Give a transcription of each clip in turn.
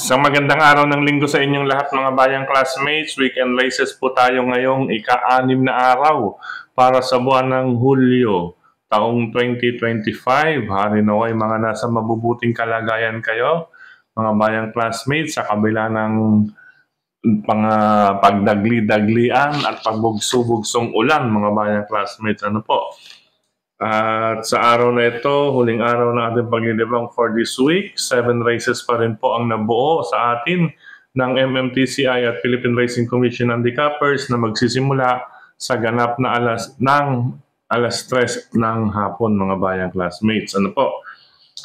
Isang magandang araw ng linggo sa inyong lahat mga bayang classmates. Weekend races po tayo ngayong ika-6 na araw para sa buwan ng Hulyo, taong 2025. Hari naway mga nasa mabubuting kalagayan kayo, mga bayang classmates, sa kabila ng mga pagdagli-daglian at pagbugso-bugsong ulan mga bayang classmates. Ano po? At sa araw na ito, huling araw ng ating paglilibang for this week, 7 races pa rin po ang nabuo sa atin ng MMTCI at Philippine Racing Commission Handicappers na magsisimula sa ganap na alas 3 ng hapon mga bayang classmates. Ano po?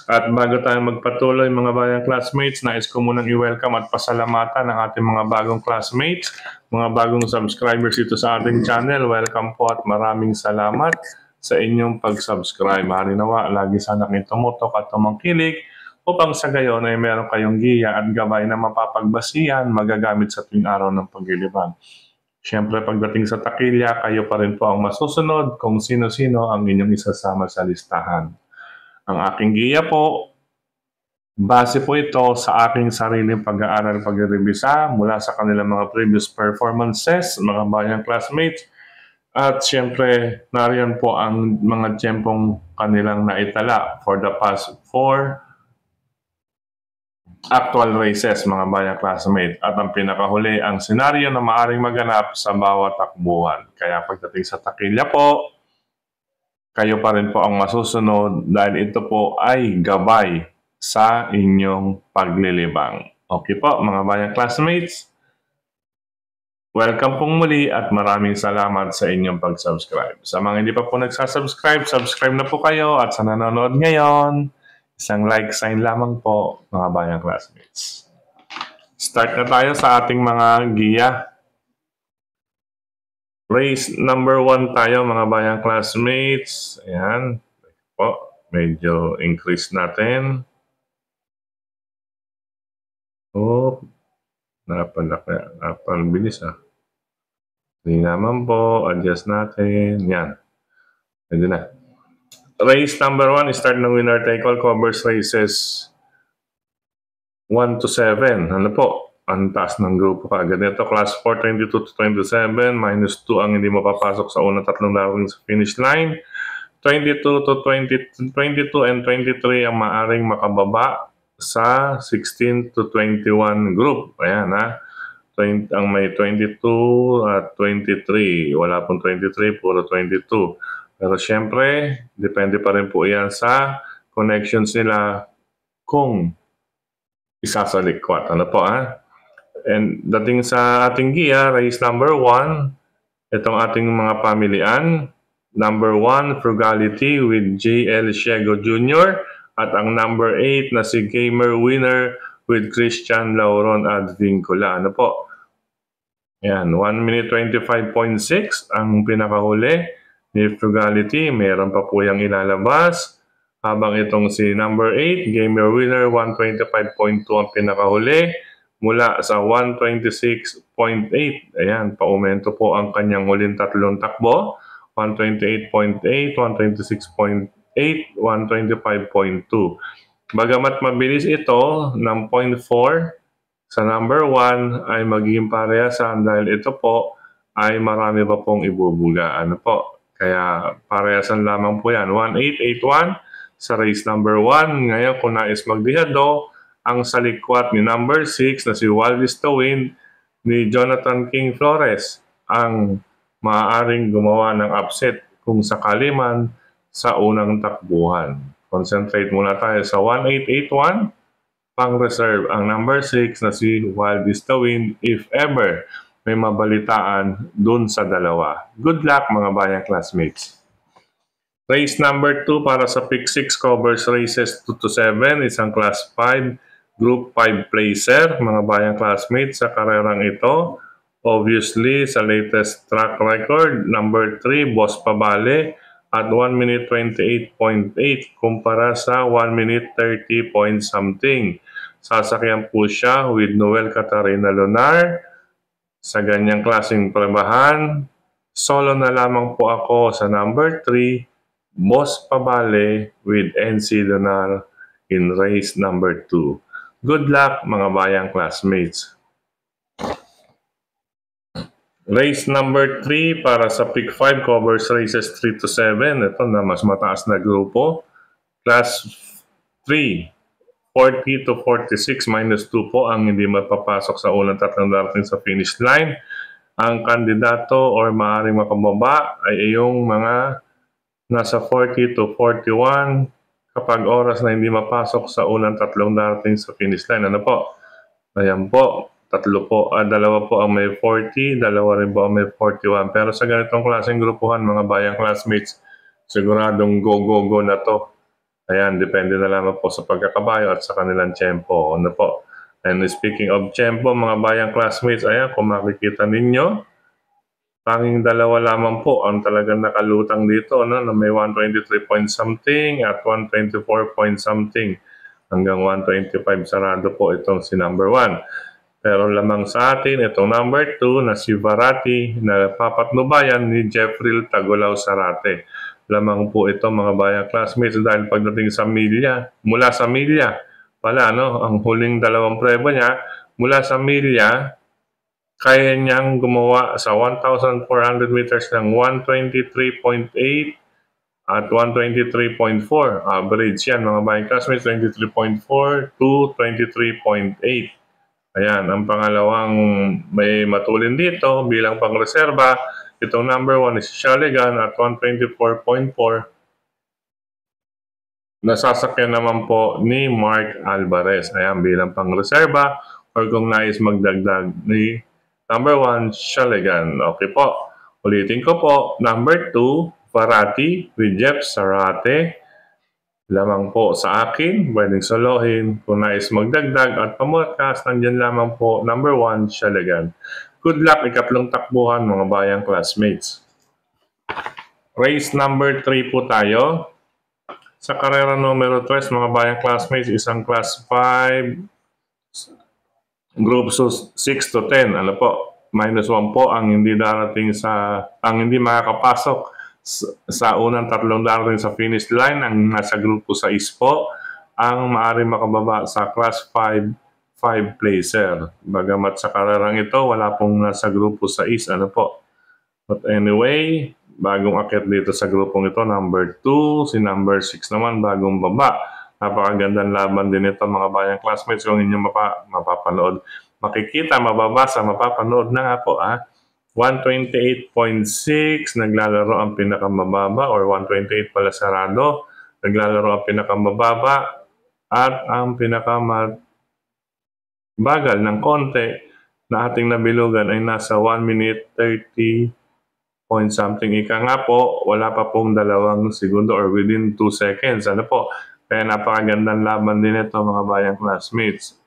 At bago tayo magpatuloy mga bayang classmates, nais ko munang i-welcome at pasalamatan ang ating mga bagong classmates, mga bagong subscribers ito sa ating channel. Welcome po at maraming salamat sa inyong pag-subscribe. Harinawa, lagi sana kayong tumutok at tumangkilik upang sa gayon ay meron kayong giya at gabay na mapapagbasihan magagamit sa tuwing araw ng paglilibang. Siyempre, pagdating sa takilya, kayo pa rin po ang masusunod kung sino-sino ang inyong isasama sa listahan. Ang aking giya po, base po ito sa aking sariling pag-aaral pag-revisa mula sa kanilang mga previous performances, mga bayang classmates. At siyempre, nariyan po ang mga tiyempong kanilang naitala for the past 4 actual races, mga bayang classmate. At ang pinakahuli, ang senaryo na maaring maganap sa bawat takbuhan. Kaya pagdating sa takilya po, kayo pa rin po ang masusunod dahil ito po ay gabay sa inyong paglilibang. Okay po, mga bayang classmates. Welcome pong muli at maraming salamat sa inyong pag-subscribe. Sa mga hindi pa po nagsasubscribe, subscribe na po kayo at sa nanonood ngayon, isang like sign lamang po mga bayang classmates. Start na tayo sa ating mga giya. Race number 1 tayo mga bayang classmates. Ayan. Po, medyo increase natin. Oh, napabilis ah. Hindi naman po, adjust natin. Yan. Pwede na. Race number 1, start ng winner take all, covers races 1 to 7. Ano po? Ang taas ng grupo kaagad nito. Class 4, 22 to 27. Minus 2 ang hindi mapapasok sa unang tatlong lawing sa finish line. 22 to 22 and 23 ang maaring makababa sa 16 to 21 group. Ayan ha. Ang may 22 at 23. Wala pong 23, puro 22. Pero syempre, depende pa rin po yan sa connections nila kung isasalikwat. Ano po ha? And dating sa ating giya, race number 1, itong ating mga pamilian. Number 1, Frugality with J.L. Siego Jr. At ang number 8 na si Gamer Winner with Christian Lauron Advincula. Ano po? Yan, 1 minute 25.6 ang pinakahuli ni Frugality. Meron pa po yung ilalabas. Habang itong si number 8, Gamer Winner, 125.2 ang pinakahuli mula sa 126.8. Ayan, paumento po ang kanyang huling tatlong takbo. 128.8, 126.8, 125.2. Bagamat mabilis ito ng 0.4 sa number 1 ay magiging parehasan dahil ito po ay marami pa pong ibubuga. Ano po? Kaya parehasan lamang po yan. 1881 sa race number 1. Ngayon kung nais magdihado, ang salikwat ni number 6 na si Waldis the Wind ni Jonathan King Flores ang maaaring gumawa ng upset kung sakali man sa unang takbuhan. Concentrate muna tayo sa 1881. Pang-reserve ang number 6 na si Waldis the Wind if ever may mabalitaan dun sa dalawa. Good luck mga bayang classmates. Race number 2 para sa Pick 6 covers races 2 to 7. Isang class 5, group 5 placer. Mga bayang classmates sa karerang ito. Obviously, sa latest track record, number 3, Boss Pabale at 1 minute 28.8 kumpara sa 1 minute 30 point something. Sasakyan po siya with Noel Catarina Lunar. Sa ganyang klaseng prebahan, solo na lamang po ako sa number 3, Boss Pabale with NC Lunar in race number 2. Good luck mga bayang classmates. Race number 3 para sa Pick 5 covers races 3 to 7. Ito na mas mataas na grupo. Class 3, 40 to 46 minus 2 po ang hindi mapapasok sa unang tatlong darating sa finish line. Ang kandidato or maaaring makababa ay yung mga nasa 40 to 41 kapag oras na hindi mapasok sa unang tatlong darating sa finish line. Ano po? Ayan po. Dalawa po ang may 40, dalawa rin po ang may 41. Pero sa ganitong klaseng grupuhan, mga bayang classmates, siguradong go na to. Ayan, depende na lamang po sa pagkakabayo at sa kanilang tempo. Ano po? And speaking of tempo, mga bayang classmates, ayan, kung makikita ninyo, tanging dalawa lamang po ang talagang nakalutang dito, no? Na may 123 point something at 124 point something. Hanggang 125 sarado po itong si number 1. Pero lamang sa atin, itong number 2 na si Varati na papatnubayan ni Jeffrey Tagulaw Sarate. Lamang po ito mga bayang classmates dahil pagdating sa milya, mula sa milya, pala no, ang huling dalawang preba niya, mula sa milya, kaya niyang gumawa sa 1,400 meters ng 123.8 at 123.4. Average yan mga bayang classmates, 23.4 to 23.8. Ayan, ang pangalawang may matulin dito bilang pangreserba, itong number 1 is Shaligan at 124.4. Nasasakyan naman po ni Mark Alvarez. Ayan, bilang pangreserba or kung nais magdagdag ni number 1, Shaligan. Okay po. Ulitin ko po, number 2, Varati with Jeff Sarate. Lamang po sa akin, pwedeng solohin. Kung nais magdagdag at pamodcast, nandyan lamang po, number 1, Shaligan. Good luck, ikatlong takbuhan mga bayang classmates. Race number 3 po tayo. Sa karera numero 3, mga bayang classmates, isang class 5, group 6 to 10. Ano po? -1 po ang hindi hindi makakapasok sa unang tatlong darating sa finish line. Ang nasa grupo sa ISPO ang maaaring makababa sa class 5 placer. Bagamat sa karerang ito, wala pong nasa grupo sa IS. Ano po? But anyway, bagong akyat dito sa grupong ito, number 2. Si number 6 naman, bagong baba. Napakagandang laban din ito mga bayang classmates. Kung inyong mapapanood, makikita, mababasa, mapapanood na nga po 128.6 naglalaro ang pinakamababa or 128 pala sarado. Naglalaro ang pinakamababa at ang pinakamabagal ng konti na ating nabilugan ay nasa 1 minute 30 point something. Ika nga po, wala pa pong 2 segundo or within 2 seconds. Ano po? Kaya napakagandang laban din ito mga bayang classmates.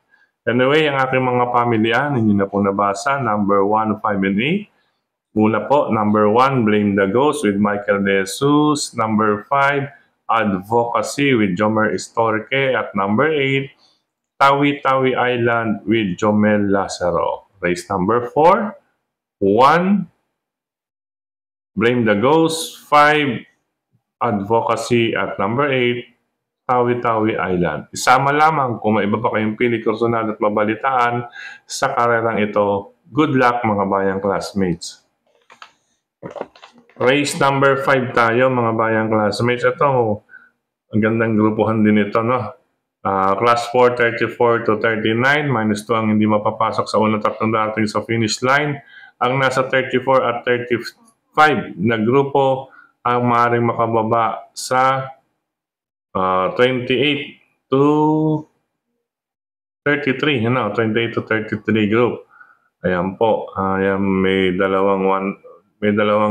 Anyway, ang aking mga pamilya, hindi na po nabasa, number 1, 5, and 8. Una po, number 1, Blame the Ghost with Michael De Jesus. Number 5, Advocacy with Jomer Estorque. At number 8, Tawi-Tawi Island with Jomel Lazaro. Race number 4, 1, Blame the Ghost. 5, Advocacy. At number 8, Tawi-Tawi Island. Isama lamang kung may iba pa kayong pili, kursunal at mabalitaan sa karerang ito. Good luck mga bayang classmates. Race number 5 tayo mga bayang classmates. Ito, ang gandang grupuhan din ito, no? Class 4, 34 to 39, -2 ang hindi mapapasok sa unang tatlong darating sa finish line. Ang nasa 34 at 35 na grupo ang maaaring makababa sa 28 to 33, 28 to 33 group. Ayan po, ayan, may dalawang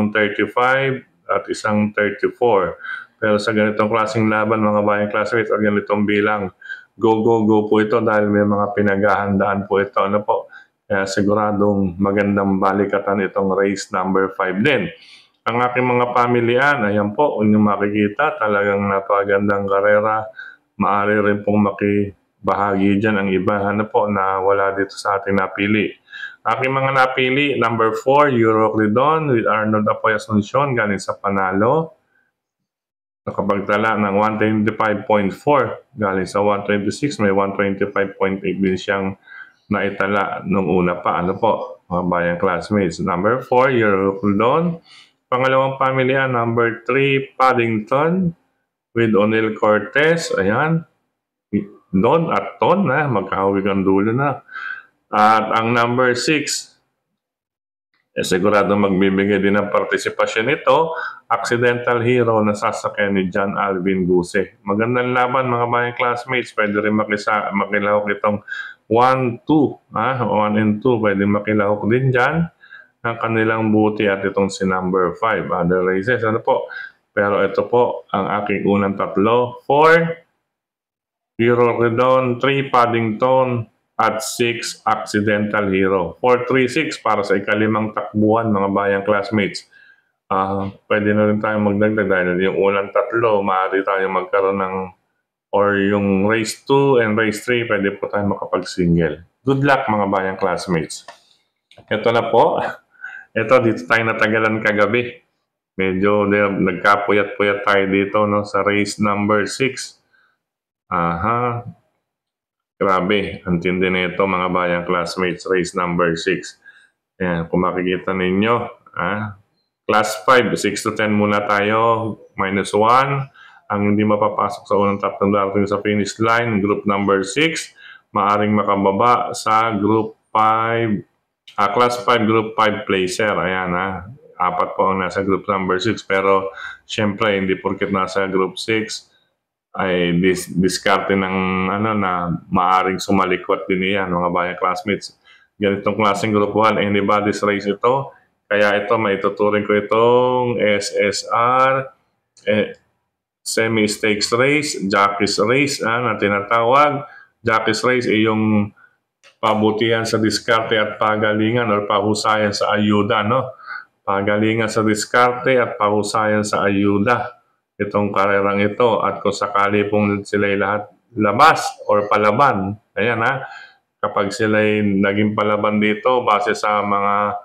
35 at isang 34. Pero sa ganitong klaseng laban mga bayang classmates at ganitong bilang, go po ito dahil may mga pinaghahandaan po ito. Ano po? Kaya siguradong magandang balikatan itong race number 5 din. Ang aking mga pamilyan, ayan po, kung yung makikita, talagang napagandang karera. Maaari rin pong makibahagi dyan ang iba po na wala dito sa ating napili. Aking mga napili, number 4, Euroclidon with Arnold Apoy Asuncion galing sa Panalo. nakapagtala ng 125.4. Galing sa 126, may 125.8 din siyang naitala nung una pa. Ano po, mga bayang classmates? Number 4, Euroclone. Pangalawang pamilya, number 3, Paddington with O'Neil Cortez. Ayan. Don at Ton na, magkahawig ang dulo na. At ang number 6, sigurado magbibigay din ng partisipasyon nito, Accidental Hero na sasakyan ni John Alvin Guse. Magandang laban mga bayang classmates, pwede rin makilahok itong 1, 2, 1 and 2, pwede makilahok din dyan ang kanilang buti at itong si number 5, other races, ano po. Pero ito po ang aking unang tatlo, 4, Euroclone, 3, Paddington, at 6, Accidental Hero. 4, 3, 6 para sa ikalimang takbuhan mga bayang classmates. Pwede na rin tayong magdagdag dahil yung unang tatlo, maaari tayong magkaroon ng, or yung race 2 and race 3, pwede po tayong makapag-single. Good luck mga bayang classmates. Ito na po. Ito, dito tayo natagalan kagabi. Medyo nagkapuyat-puyat tayo dito no, sa race number 6. Grabe, ang tindi na ito mga bayang classmates, race number 6. Ayan, kung makikita ninyo, class 5, 6 to 10 muna tayo, -1. Ang hindi mapapasok sa unang tatlong darating sa finish line, group number 6, maaring makababa sa group 5, class 5, group 5 placer. Ayan apat po ang nasa group number 6. Pero, syempre, hindi porket nasa group 6, ay diskarte ng na maaring sumalikwat din yan mga bayang classmates. Ganitong klaseng group 1, anybody's race ito. Kaya ito, maituturing ko itong SSR, semi-stakes race, jockey's race na tinatawag. Jockey's race ay yung pabutihan sa diskarte at pagalingan or pahusayan sa ayuda. No? Pagalingan sa diskarte at pahusayan sa ayuda. Itong karerang ito at kung sakali pong sila'y lahat labas or palaban, ayan kapag sila'y naging palaban dito base sa mga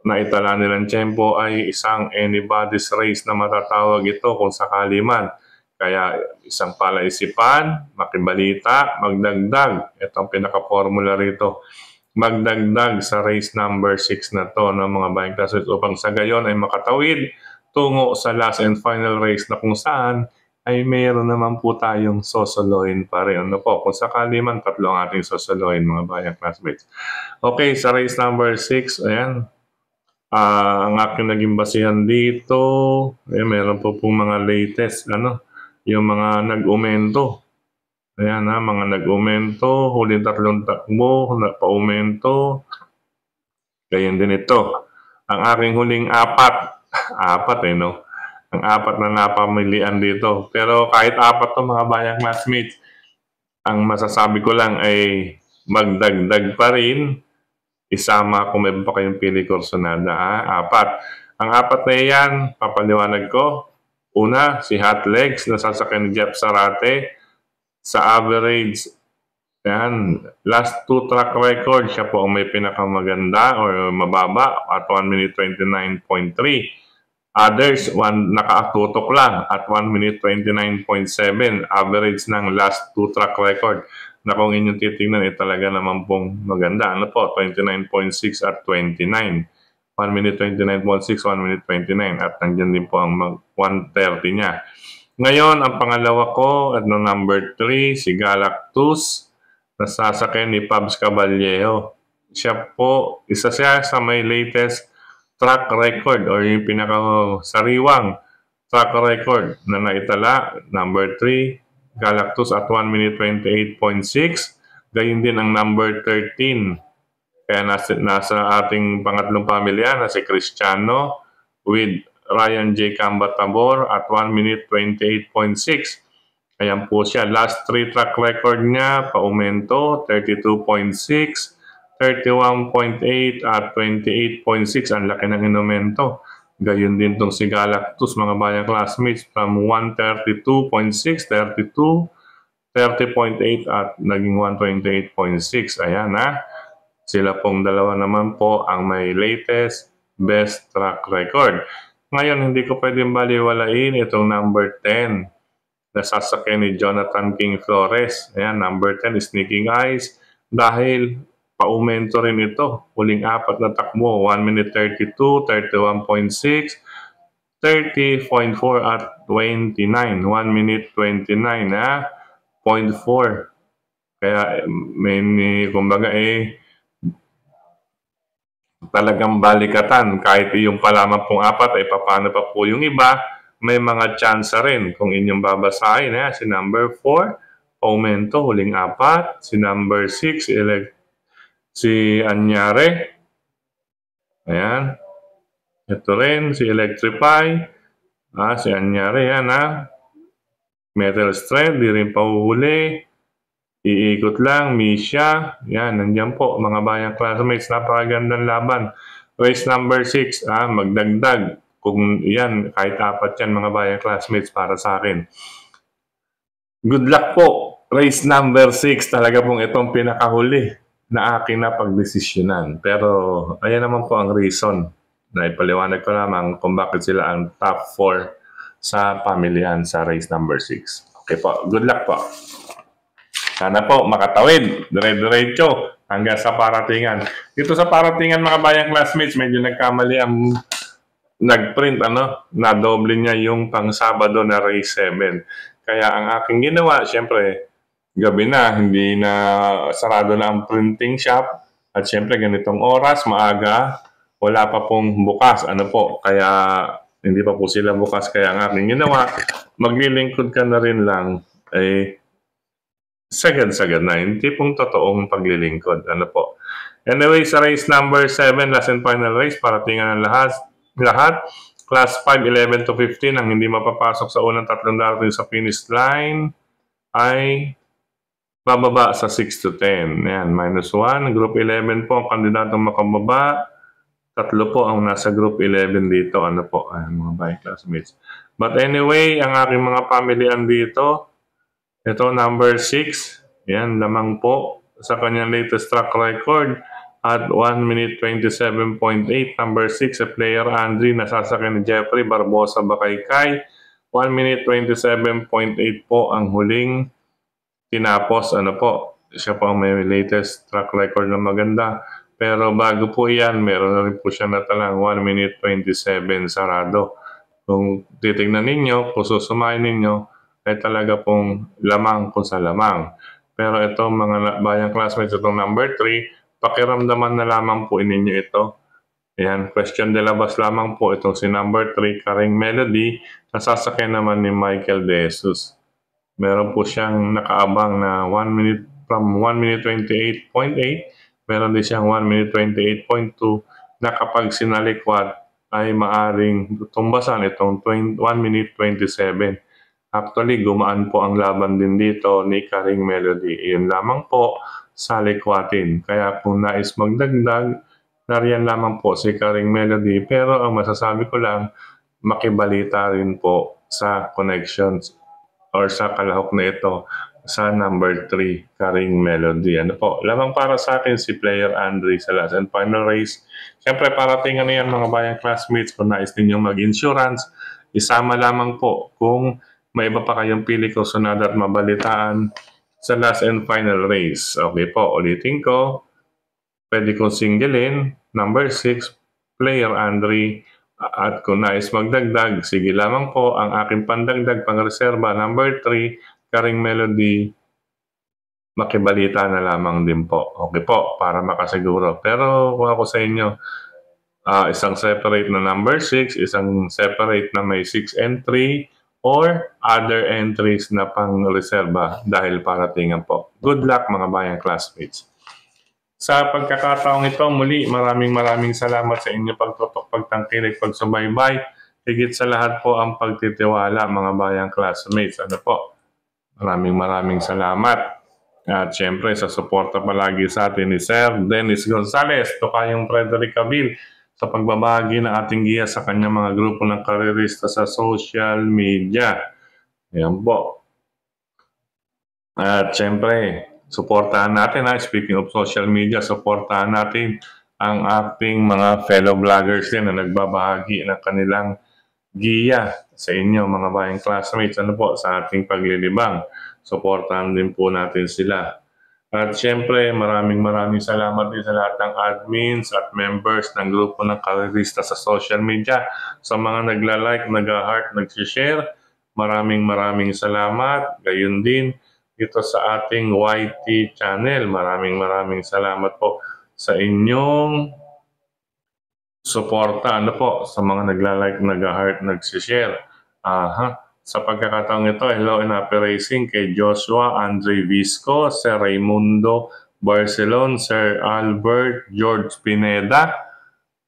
naitala nilang tiyempo ay isang anybody's race na matatawag ito kung sakali man. Kaya isang palaisipan, makibalita, magdagdag. Ito ang pinaka-formula rito. Magdagdag sa race number 6 na to ng mga bayang classmates upang sa gayon ay makatawid tungo sa last and final race na kung saan ay mayroon naman po tayong sosolohin pa rin. Ano po, kung sakali man, 3 ang ating sosolohin mga bayang classmates. Okay, sa race number 6, ayan. Ang aking naging basihan dito, meron po pong mga latest, yung mga nag-umento. Ayan mga nag-umento, huling 3 takbo, pa-umento. Ganyan din ito. Ang aking huling 4, ang 4 na napamilian dito. Pero kahit 4 to mga bayang classmates, ang masasabi ko lang ay magdagdag pa rin. Isama kung meron pa kayong pili kursonada. 4. Ang 4 na yan, papaliwanag ko. Una, si Hot Legs na sasakyan ni Jeff Sarate. Sa average, yan, last 2 track record, siya po ang may pinakamaganda or mababa at 1 minute 29.3. Others, nakatutok lang at 1 minute 29.7. Average ng last 2 track record na kung inyong titignan, talaga naman pong maganda. 29.6 at 29. 1 minute 29.6, 1 minute 29. At nandiyan din po ang 130 niya. Ngayon, ang pangalawa ko at no number 3, si Galactus, na sasakyan ni Pabs Caballero. Siya po, isa siya sa may latest track record or yung pinakasariwang track record na naitala. Number 3, Galactus at 1 minute 28.6. Gayun din ang number 13. Kaya nasa ating pangatlong pamilya na si Cristiano with Ryan J. Cambatabor at 1 minute 28.6. Ayan po siya. Last 3 track record niya, pa-umento, 32.6, 31.8 at 28.6. Ang laki ng inumento. Gayun din tong si Galactus, mga bayang classmates, from 132.6, 32, 30.8 at naging 128.6. Ayan Sila pong dalawa naman po ang may latest best track record. Ngayon, hindi ko pwedeng baliwalain itong number 10 na sasakyan ni Jonathan King Flores. Ayan, number 10, Sneaking Eyes. Dahil paumento rin ito. Huling 4 na takbo, 1 minute 32, 31.6, 30.4 at 29. 1 minute 29 na 0.4. Kaya kumbaga talagang balikatan. Kahit yung palaman pong 4 ay paano pa po yung iba, may mga chance rin kung inyong babasahin. Si number 4, Paumento, huling 4. Si number 6, si Anyare. Ayan. Ito rin, si Electrify. Si Anyare, yan Metal Strength, di rin pahuhuli. Iikot lang, Misha. Yan, nandiyan po, mga bayang classmates. Napakagandang laban. Race number 6, magdagdag. Kung yan, kahit 4 yan, mga bayang classmates para sa akin. Good luck po. Race number 6, talaga pong itong pinakahuli na aking napagdesisyonan. Pero, ayan naman po ang reason na ipaliwanag ko lamang kung bakit sila ang top 4 sa pamilihan sa race number 6. Okay po, good luck po. Sana po makatawid, dire-diretso hanggang sa paratingan. Dito sa paratingan mga bayang classmates, medyo nagkamali ang nagprint na doble niya yung pang Sabado na race 7. Kaya ang aking ginawa, syempre, gabi na, hindi na sarado na ang printing shop. At syempre, ganitong oras, maaga, wala pa pong bukas. Kaya hindi pa po sila bukas. Kaya ang aking ginawa, maglilingkod ka na rin lang, sagad-sagad na, hindi pong totoong paglilingkod. Anyway, sa race number 7, last and final race, paratingan ng lahat. Class 5, 11 to 15, ang hindi mapapasok sa unang 3 darating sa finish line ay bababa sa 6 to 10. Ayan, -1. Group 11 po ang kandidatong makababa. 3 po ang nasa group 11 dito. Ayan, mga bike classmates. But anyway, ang aking mga pamilyan dito, ito, number 6. Yan, lamang po sa kanyang latest track record at 1 minute 27.8. Number 6, sa player Andre, nasasakyan ni Jeffrey Barbosa Bakaykay. 1 minute 27.8 po ang huling tinapos. Siya po ang may latest track record na maganda. Pero bago po yan, meron na rin po siya natalang 1 minute 27 sarado. Kung titignan ninyo, kung susumahin ninyo, ay talaga pong lamang kung sa lamang. Pero ito mga bayang classmates, itong number 3, pakiramdaman na lamang po ninyo ito. Ayan, question de labas lamang po itong si number 3, Karing Melody, nasasakyan naman ni Michael De Jesus. Meron po siyang nakaabang na 1 minute from 1 minute 28.8, meron din siyang 1 minute 28.2 na kapag sinalikwat ay maaring tumbasan itong 1 minute 27. Actually, gumaan po ang laban din dito ni Karing Melody. Iyon lamang po sa likwatin. Kaya kung nais magdagdag, nariyan lamang po si Karing Melody. Pero ang masasabi ko lang, makibalita rin po sa connections or sa kalahok na ito sa number 3, Karing Melody. Lamang para sa akin si player Andre sa last and final race. Siyempre, paratingan na yan mga bayang classmates. Kung nais ninyong mag-insurance, isama lamang po kung may iba pa kayong pili ko sunod at mabalitaan sa last and final race. Okay po, ulitin ko. Pwede kong singlein. Number 6, player Andre. At kung nais magdagdag, sige lamang po ang aking pandagdag pang-reserva. Number 3, Karing Melody. Makibalita na lamang din po. Okay po, para makasiguro. Pero kung ako sa inyo, isang separate na number 6, isang separate na may 6 and 3, or other entries na pang-reserva dahil paratingan po. Good luck mga bayang classmates. Sa pagkakataong ito, muli maraming salamat sa inyo pagtutok, pagtangkilik, pagsubaybay. Higit sa lahat po ang pagtitiwala mga bayang classmates. Maraming salamat. At syempre sa suporta palagi sa atin ni Sir Dennis Gonzalez, Tokayong Frederick Cabil, sa pagbabahagi ng ating giya sa kanyang mga grupo ng karerista sa social media. Ayan po. At syempre, suportahan natin speaking of social media, suportahan natin ang ating mga fellow vloggers din na nagbabahagi ng kanilang giya sa inyo mga bayang classmates sa ating paglilibang. Suportahan din po natin sila. At syempre, maraming salamat din sa lahat ng admins at members ng grupo ng Karerista sa social media. Sa mga nagla-like, nag-heart, nag-share, maraming salamat. Gayun din dito sa ating YT channel. Maraming salamat po sa inyong suporta. Sa mga nagla-like, nag-heart, nag-share. Sa pagkakataong ito, hello and happy racing kay Joshua, Andre Visco, Sir Raimundo Barcelon, Sir Albert, George Pineda.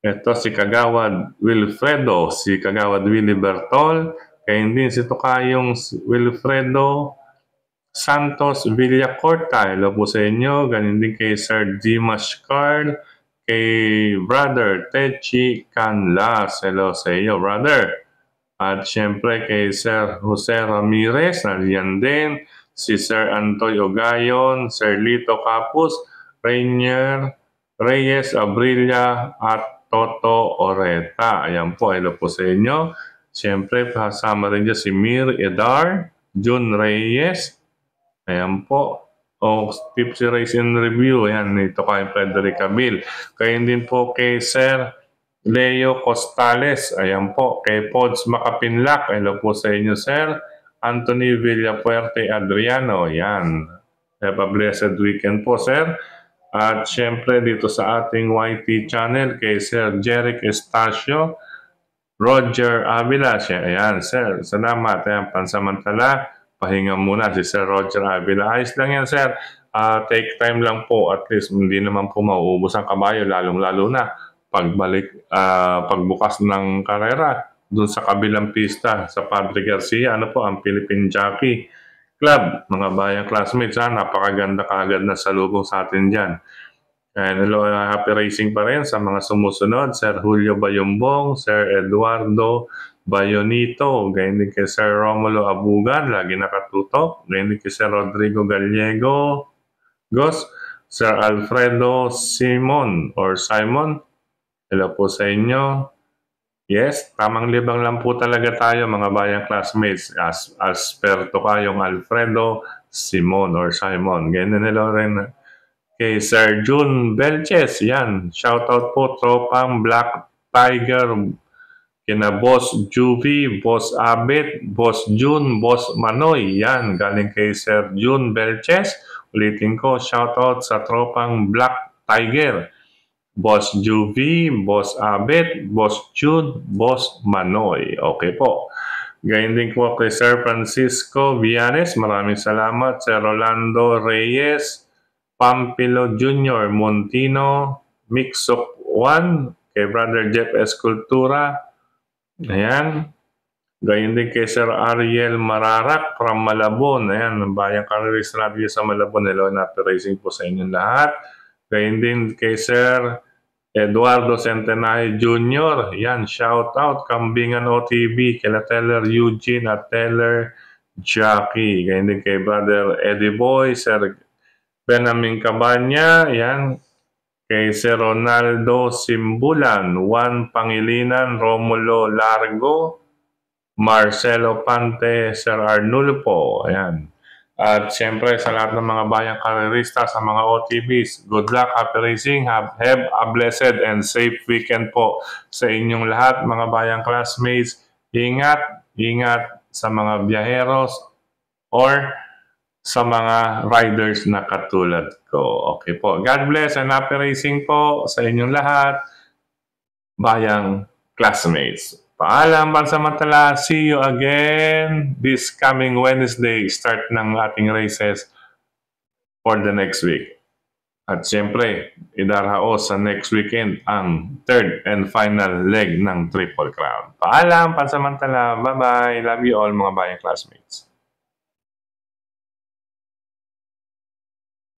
Ito si Kagawad Wilfredo, si Kagawad Willie Bertol, kay hindi si Tokayong Wilfredo Santos Villacorta. Hello po sa inyo. Ganin din kay Sir Dimas Carl, kay Brother Techi Canlas. Hello sa iyo, brother. At syempre kay Sir Jose Ramirez, nariyan din. Si Sir Antoy Ogayon, Sir Lito Capus, Rainier Reyes Abrilla, at Toto Oreta. Ayan po, hello po sa inyo. Syempre, kasama rin dyan si Mir Edar, Jun Reyes. Ayan po. Tips Race in Review. Ayan, ito kay Frederick Abil. Kaya din po kay Sir Leo Costales, ayan po, kay Pods Makapinlak, hello po sa inyo, Sir. Anthony Villapuerte Adriano, yan. Have a blessed weekend po, Sir. At syempre dito sa ating YT channel, kay Sir Jeric Estacio, Roger Avila, ayan, Sir, salamat. Ayan, pansamantala, pahinga muna si Sir Roger Avila. Ayos lang yan, Sir. Take time lang po, at least hindi naman po mauubos ang kabayo, lalong-lalo na pagbukas ng karera doon sa kabilang pista sa Padre Garcia, ang Philippine Jockey Club. Mga bayang classmates, napakaganda kaagad na salubong sa atin dyan. And hello, happy racing pa rin sa mga sumusunod, Sir Julio Bayombong, Sir Eduardo Bayonito, ganyan din kay Sir Romulo Abugan, lagi nakatutok, ganyan din kay Sir Rodrigo Gallego Gos, Sir Alfredo Simon, hello po sa inyo. Yes, tamang libang lang po talaga tayo mga bayang classmates. As per to kayong Alfredo Simon. Ganyan hello rin kay Sir June Belches. Yan, shoutout po tropang Black Tiger. Kina Boss Juvie, Boss Abet, Boss June, Boss Manoy. Yan, galing kay Sir June Belches. Ulitin ko, shoutout sa tropang Black Tiger. Boss Juvie, Boss Abet, Boss Jude, Boss Manoy. Okay po. Gayun din po kay Sir Francisco Villanes. Maraming salamat. Sir Rolando Reyes, Pampilo Jr., Montino, Mixup 1, kay Brother Jeff Escultura. Ayan. Gayun din kay Sir Ariel Mararak from Malabon. Ayan, bayang Karerista natin sa Malabon. Hello, happy racing po sa inyong lahat. Gayun din kay Sir Eduardo Centenario Jr. Yan, shout out Kambingan OTV, kila Teller Eugene at Teller Jackie. Ganyan din kay Brother Eddie Boy, Sir Benjamin Cabanya, yan. Kay Sir Ronaldo Simbulan, Juan Pangilinan, Romulo Largo, Marcelo Pante, Sir Arnulfo, ayan. At siyempre sa lahat ng mga bayang karerista, sa mga OTVs, good luck, happy racing, have a blessed and safe weekend po sa inyong lahat mga bayang classmates. Ingat sa mga biyaheros or sa mga riders na katulad ko. Okay po, God bless and happy racing po sa inyong lahat, bayang classmates. Paalam, pansamantala. See you again this coming Wednesday. Start ng ating races for the next week. At siyempre, idaraos sa next weekend ang third and final leg ng Triple Crown. Paalam, pansamantala. Bye-bye. Love you all mga bayang classmates.